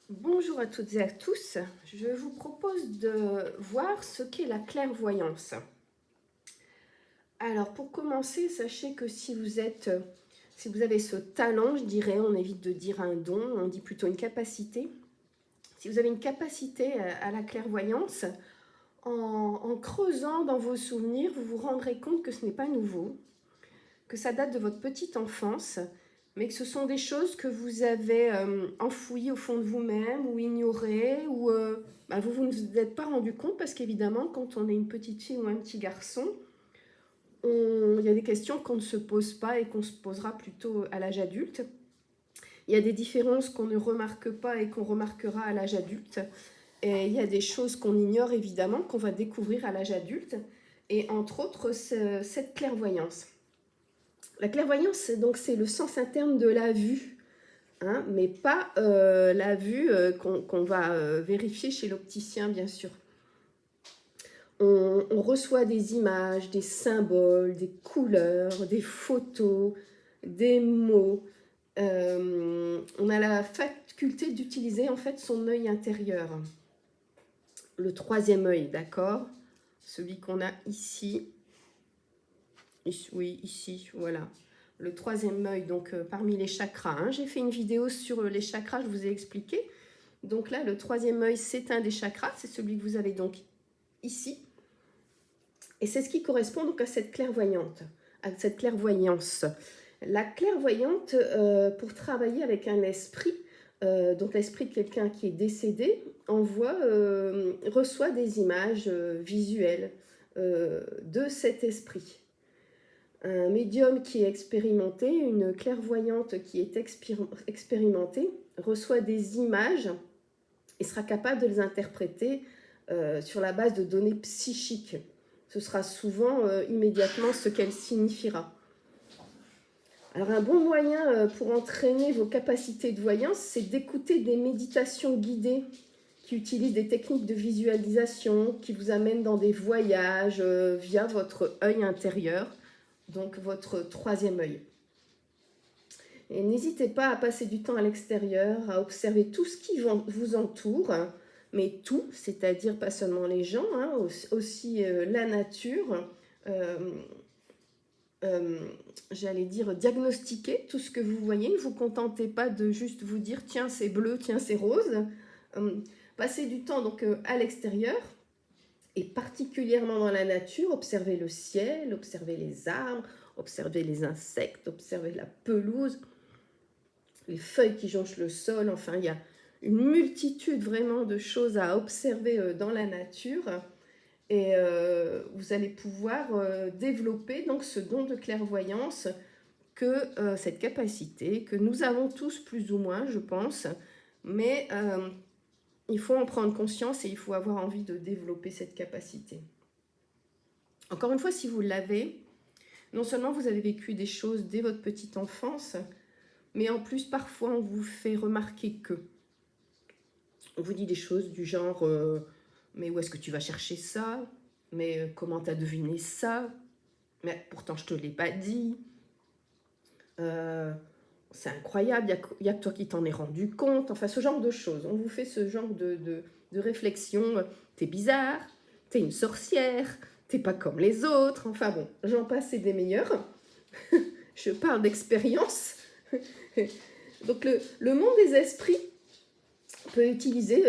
Bonjour à toutes et à tous. Je vous propose de voir ce qu'est la clairvoyance. Alors pour commencer, sachez que si vous avez ce talent, je dirais, on évite de dire un don, on dit plutôt une capacité. Si vous avez une capacité à la clairvoyance, en creusant dans vos souvenirs, vous vous rendrez compte que ce n'est pas nouveau, que ça date de votre petite enfance, mais que ce sont des choses que vous avez enfouies au fond de vous-même ou ignorées, ou vous ne vous êtes pas rendu compte parce qu'évidemment, quand on est une petite fille ou un petit garçon, il y a des questions qu'on ne se pose pas et qu'on se posera plutôt à l'âge adulte. Il y a des différences qu'on ne remarque pas et qu'on remarquera à l'âge adulte. Et il y a des choses qu'on ignore évidemment, qu'on va découvrir à l'âge adulte. Et entre autres, cette clairvoyance. La clairvoyance, donc, c'est le sens interne de la vue, hein, mais pas la vue qu'on va vérifier chez l'opticien, bien sûr. On reçoit des images, des symboles, des couleurs, des photos, des mots. On a la faculté d'utiliser en fait son œil intérieur. Le troisième œil, d'accord? Celui qu'on a ici. Oui, ici, voilà. Le troisième œil, donc parmi les chakras. Hein. J'ai fait une vidéo sur les chakras, je vous ai expliqué. Donc là, le troisième œil, c'est un des chakras, c'est celui que vous avez donc ici. Et c'est ce qui correspond donc à cette clairvoyante, à cette clairvoyance. La clairvoyante, pour travailler avec un esprit, donc l'esprit de quelqu'un qui est décédé, reçoit des images visuelles de cet esprit. Un médium qui est expérimenté, une clairvoyante qui est expérimentée, reçoit des images et sera capable de les interpréter sur la base de données psychiques. Ce sera souvent immédiatement ce qu'elle signifiera. Alors un bon moyen pour entraîner vos capacités de voyance, c'est d'écouter des méditations guidées qui utilisent des techniques de visualisation, qui vous amènent dans des voyages via votre œil intérieur, donc votre troisième œil. Et n'hésitez pas à passer du temps à l'extérieur, à observer tout ce qui vous entoure, mais tout, c'est-à-dire pas seulement les gens, hein, aussi la nature, j'allais dire diagnostiquer tout ce que vous voyez. Ne vous contentez pas de juste vous dire tiens c'est bleu, tiens c'est rose. Passez du temps donc à l'extérieur et particulièrement dans la nature, observez le ciel, observez les arbres, observez les insectes, observez la pelouse, les feuilles qui jonchent le sol. Enfin, il y a une multitude vraiment de choses à observer dans la nature. Et vous allez pouvoir développer donc ce don de clairvoyance, cette capacité que nous avons tous plus ou moins, je pense. Mais il faut en prendre conscience et il faut avoir envie de développer cette capacité. Encore une fois, si vous l'avez, non seulement vous avez vécu des choses dès votre petite enfance, mais en plus, parfois, on vous fait remarquer que. On vous dit des choses du genre mais où est-ce que tu vas chercher ça? Mais comment t'as deviné ça? Mais pourtant, je te l'ai pas dit. C'est incroyable, il n'y a que toi qui t'en es rendu compte. Enfin, ce genre de choses. On vous fait ce genre de réflexion. T'es bizarre, t'es une sorcière, t'es pas comme les autres. Enfin bon, j'en passe et des meilleurs. Je parle d'expérience. Donc le monde des esprits peut utiliser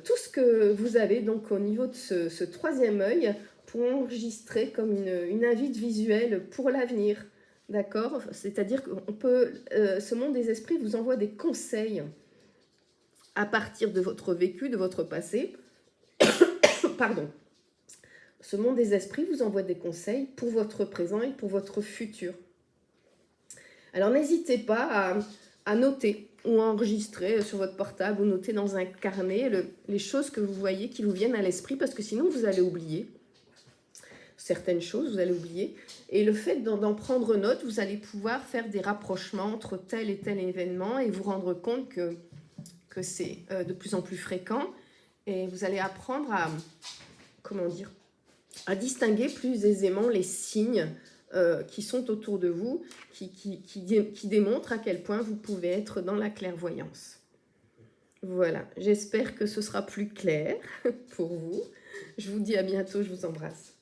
tout ce que vous avez donc au niveau de ce troisième œil pour enregistrer comme une invite visuelle pour l'avenir. D'accord? C'est-à-dire que ce monde des esprits vous envoie des conseils à partir de votre vécu, de votre passé. Pardon. Ce monde des esprits vous envoie des conseils pour votre présent et pour votre futur. Alors n'hésitez pas à noter ou à enregistrer sur votre portable ou noter dans un carnet les choses que vous voyez qui vous viennent à l'esprit, parce que sinon vous allez oublier. Certaines choses, vous allez oublier. Et le fait d'en prendre note, vous allez pouvoir faire des rapprochements entre tel et tel événement et vous rendre compte que c'est de plus en plus fréquent. Et vous allez apprendre à distinguer plus aisément les signes qui sont autour de vous, qui démontrent à quel point vous pouvez être dans la clairvoyance. Voilà, j'espère que ce sera plus clair pour vous. Je vous dis à bientôt, je vous embrasse.